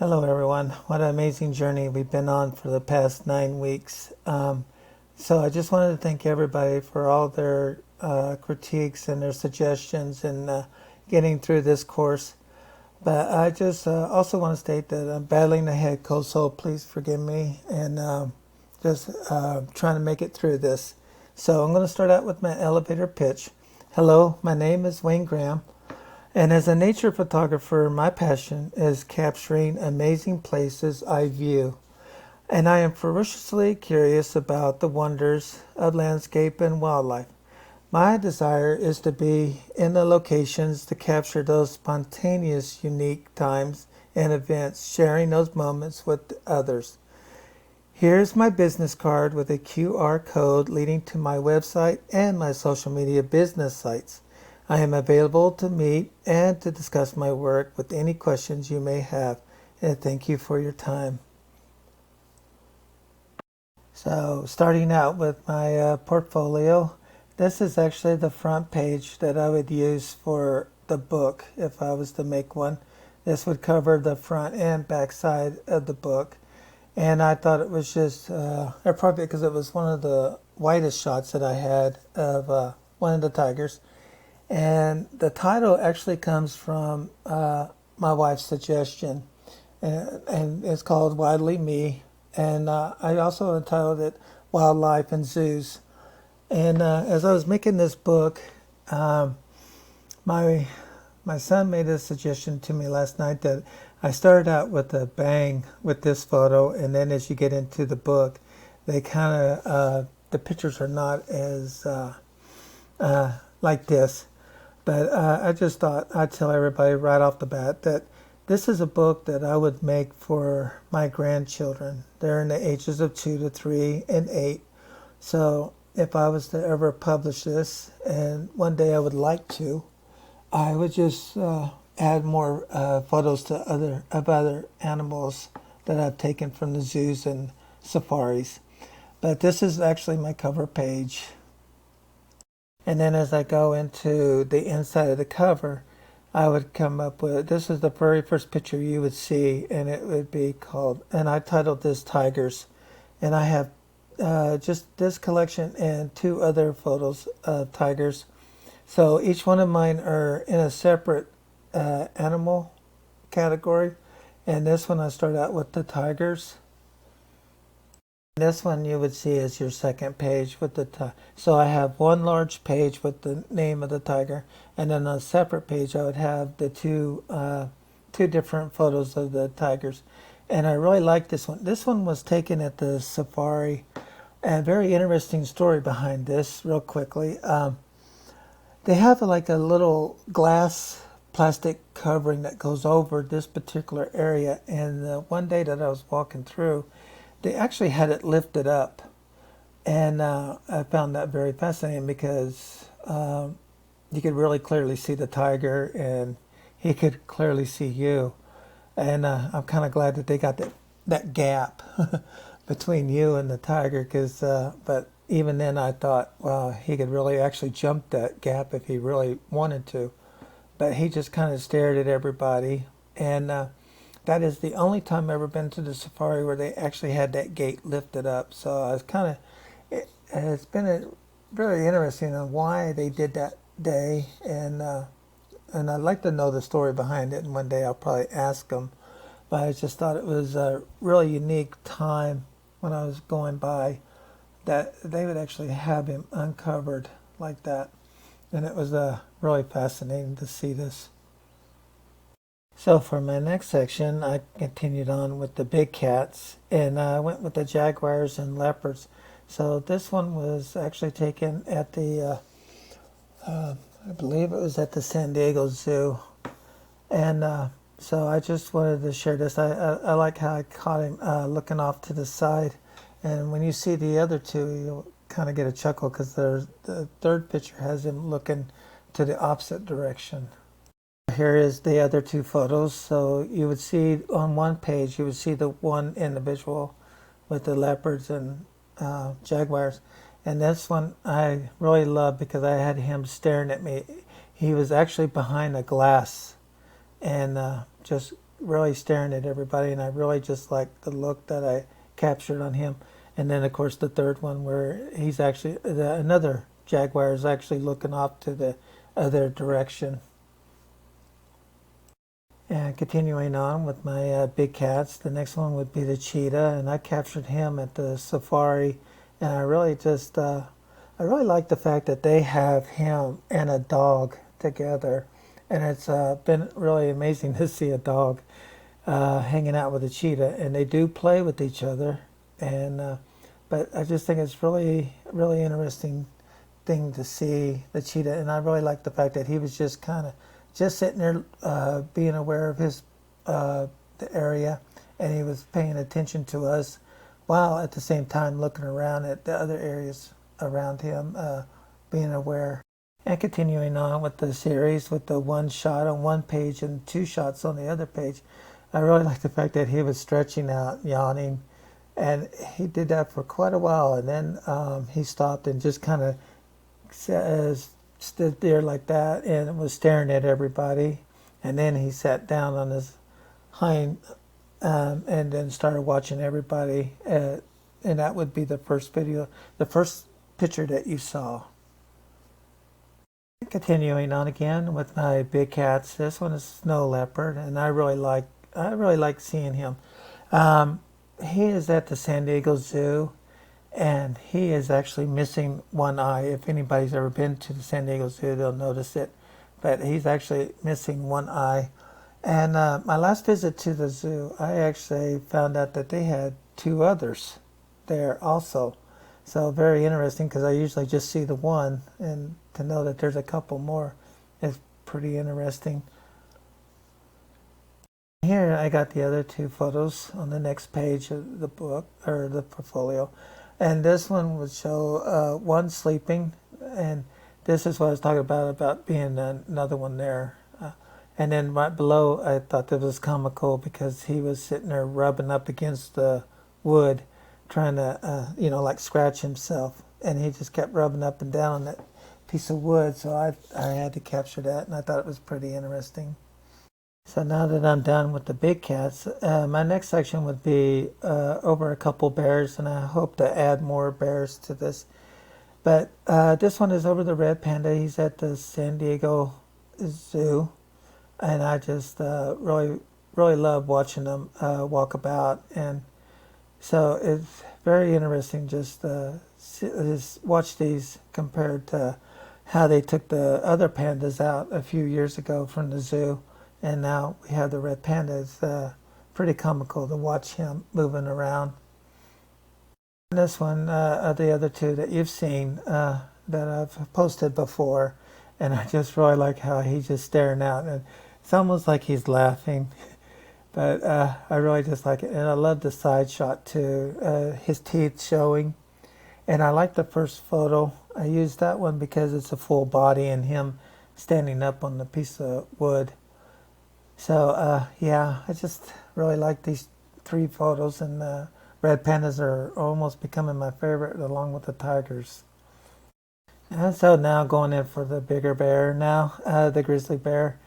Hello, everyone. What an amazing journey we've been on for the past 9 weeks. So I just wanted to thank everybody for all their critiques and their suggestions in getting through this course. But I just also want to state that I'm battling a head cold, so please forgive me and just trying to make it through this. So I'm going to start out with my elevator pitch. Hello, my name is Wayne Graham. And as a nature photographer, my passion is capturing amazing places I view. And I am ferociously curious about the wonders of landscape and wildlife. My desire is to be in the locations to capture those spontaneous, unique times and events, sharing those moments with others. Here's my business card with a QR code leading to my website and my social media business sites. I am available to meet and to discuss my work with any questions you may have, and thank you for your time. So, starting out with my portfolio, this is actually the front page that I would use for the book if I was to make one. This would cover the front and back side of the book. And I thought it was just appropriate because it was one of the widest shots that I had of one of the tigers. And the title actually comes from my wife's suggestion, and it's called Wildly Me. And I also entitled it Wildlife and Zoos. And as I was making this book, my son made a suggestion to me last night that I started out with a bang with this photo, and then as you get into the book, they kind of the pictures are not as like this. But I just thought I'd tell everybody right off the bat that this is a book that I would make for my grandchildren. They're in the ages of 2 to 3 and 8. So if I was to ever publish this, and one day I would like to, I would just add more photos to other animals that I've taken from the zoos and safaris. But this is actually my cover page. And then as I go into the inside of the cover, I would come up with, this is the very first picture you would see, and it would be called, and I titled this Tigers. And I have just this collection and 2 other photos of tigers. So each one of mine are in a separate animal category. And this one I start out with the tigers. This one you would see as your second page with the so I have one large page with the name of the tiger, and then on a separate page I would have the two different photos of the tigers. And I really like this one. This one was taken at the safari. A very interesting story behind this, real quickly. They have like a little glass plastic covering that goes over this particular area, and one day that I was walking through, they actually had it lifted up, and I found that very fascinating because you could really clearly see the tiger, and he could clearly see you. And I'm kind of glad that they got that gap between you and the tiger, because but even then I thought, wow, he could really actually jump that gap if he really wanted to. But he just kind of stared at everybody, and that is the only time I've ever been to the safari where they actually had that gate lifted up. So I was kind of, it's been really interesting on why they did that day, and I'd like to know the story behind it, and one day I'll probably ask them. But I just thought it was a really unique time when I was going by that they would actually have him uncovered like that. And it was really fascinating to see this. So for my next section, I continued on with the big cats, and I went with the jaguars and leopards. So this one was actually taken at the, I believe it was at the San Diego Zoo. And so I just wanted to share this. I like how I caught him looking off to the side. And when you see the other 2, you'll kind of get a chuckle because the third picture has him looking to the opposite direction. Here is the other 2 photos. So you would see on one page, you would see the one individual with the leopards and jaguars. And this one I really love because I had him staring at me. He was actually behind a glass and just really staring at everybody, and I really just like the look that I captured on him. And then, of course, the third one where he's actually another jaguar is actually looking off to the other direction. And continuing on with my big cats, the next one would be the cheetah, and I captured him at the safari, and I really like the fact that they have him and a dog together, and it's been really amazing to see a dog hanging out with a cheetah, and they do play with each other, and but I just think it's really interesting thing to see the cheetah, and I really like the fact that he was just kind of just sitting there, being aware of his the area, and he was paying attention to us, while at the same time looking around at the other areas around him, being aware. And continuing on with the series with the one shot on one page and two shots on the other page, I really like the fact that he was stretching out, yawning, and he did that for quite a while, and then he stopped and just kind of stood there like that and was staring at everybody, and then he sat down on his hind and then started watching everybody, and that would be the first picture that you saw. Continuing on again with my big cats, this one is snow leopard, and I really like seeing him. Um, he is at the San Diego Zoo, and he is actually missing one eye. If anybody's ever been to the San Diego Zoo, they'll notice it. But he's actually missing one eye. And my last visit to the zoo, I actually found out that they had two others there also. So very interesting, because I usually just see the one, and to know that there's a couple more is pretty interesting. Here I got the other two photos on the next page of the book, or the portfolio. And this one would show one sleeping, and this is what I was talking about being another one there. And then right below, I thought that was comical because he was sitting there rubbing up against the wood, trying to, like scratch himself. And he just kept rubbing up and down on that piece of wood. So I had to capture that, and I thought it was pretty interesting. So now that I'm done with the big cats, my next section would be over a couple bears, and I hope to add more bears to this. But this one is over the red panda. He's at the San Diego Zoo, and I just really love watching them walk about. And so it's very interesting just watch these compared to how they took the other pandas out a few years ago from the zoo, and now we have the red panda. It's pretty comical to watch him moving around. And this one are the other two that you've seen that I've posted before, and I just really like how he's just staring out, and it's almost like he's laughing. But I really just like it, and I love the side shot too, his teeth showing. And I like the first photo. I used that one because it's a full body and him standing up on the piece of wood. So yeah, I just really like these three photos, and red pandas are almost becoming my favorite along with the tigers. And so now going in for the bigger bear now, the grizzly bear.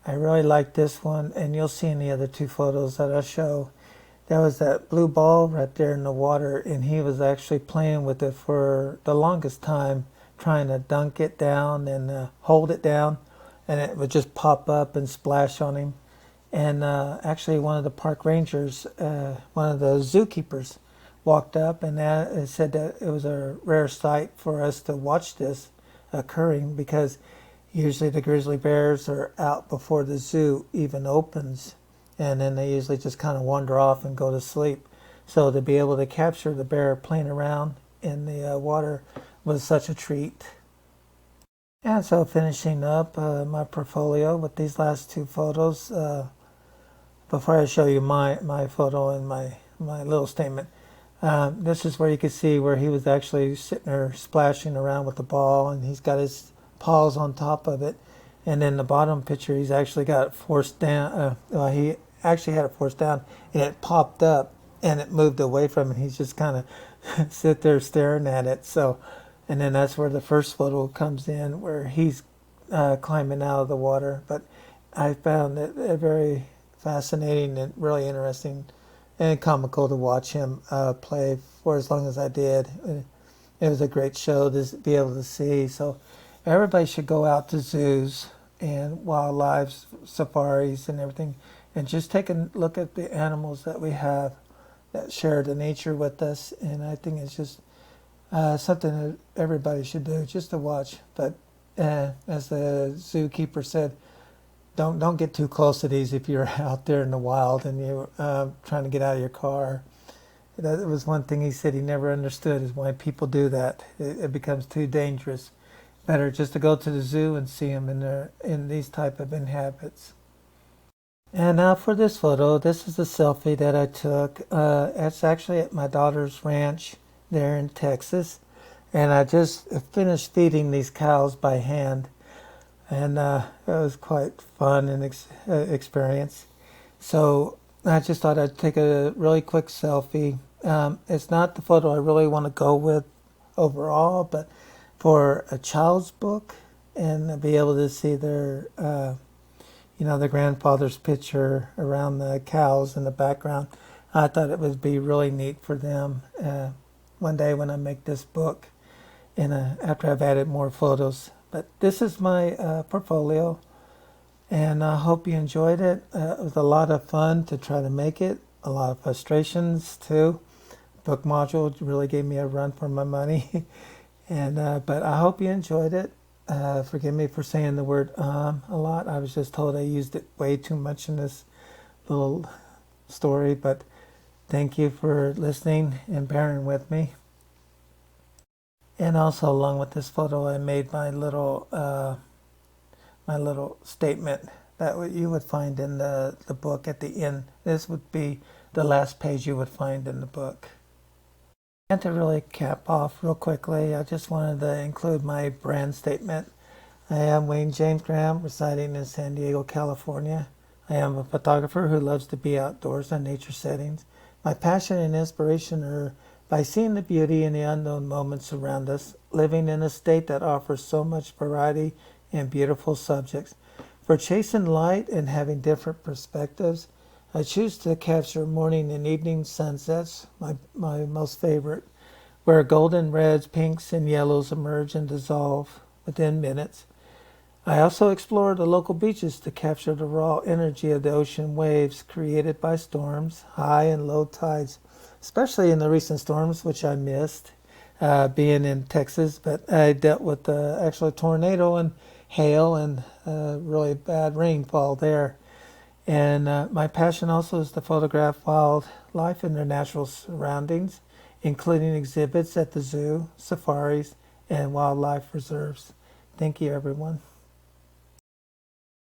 I really like this one, and you'll see in the other two photos that I show, there was that blue ball right there in the water, and he was actually playing with it for the longest time, trying to dunk it down and hold it down, and it would just pop up and splash on him. And actually one of the park rangers, one of the zookeepers, walked up and said that it was a rare sight for us to watch this occurring, because usually the grizzly bears are out before the zoo even opens, and then they usually just kind of wander off and go to sleep. So to be able to capture the bear playing around in the water was such a treat. And so finishing up my portfolio with these last two photos, before I show you my photo and my little statement, this is where you can see where he was actually sitting there splashing around with the ball, and he's got his paws on top of it. And in the bottom picture, he's actually got it forced down. He actually had it forced down, and it popped up, and it moved away from him. He's just kind of sit there staring at it. So, and then that's where the first photo comes in, where he's climbing out of the water. But I found it very fascinating and really interesting and comical to watch him play for as long as I did. It was a great show to be able to see. So everybody should go out to zoos and wildlife safaris and everything and just take a look at the animals that we have that share the nature with us. And I think it's just something that everybody should do just to watch. But as the zookeeper said, don't get too close to these if you're out there in the wild and you're trying to get out of your car. That was one thing he said he never understood is why people do that. It becomes too dangerous. Better just to go to the zoo and see them in these type of inhabits. And now for this photo, this is a selfie that I took. It's actually at my daughter's ranch there in Texas. And I just finished feeding these cows by hand. And it was quite fun and experience. So I just thought I'd take a really quick selfie. It's not the photo I really want to go with overall, but for a child's book and be able to see their, their grandfather's picture around the cows in the background, I thought it would be really neat for them one day when I make this book and after I've added more photos. But this is my portfolio, and I hope you enjoyed it. It was a lot of fun to try to make it, a lot of frustrations too. Book module really gave me a run for my money, and but I hope you enjoyed it. Forgive me for saying the word a lot. I was just told I used it way too much in this little story, but thank you for listening and bearing with me. And also, along with this photo, I made my little statement that you would find in the book at the end. This would be the last page you would find in the book. And to really cap off real quickly, I just wanted to include my brand statement. I am Wayne James Graham, residing in San Diego, California. I am a photographer who loves to be outdoors in nature settings. My passion and inspiration are by seeing the beauty in the unknown moments around us, living in a state that offers so much variety and beautiful subjects. For chasing light and having different perspectives, I choose to capture morning and evening sunsets, my most favorite, where golden reds, pinks, and yellows emerge and dissolve within minutes. I also explore the local beaches to capture the raw energy of the ocean waves created by storms, high and low tides, especially in the recent storms, which I missed being in Texas. But I dealt with actually tornado and hail and really bad rainfall there. And my passion also is to photograph wildlife in their natural surroundings, including exhibits at the zoo, safaris, and wildlife reserves. Thank you, everyone.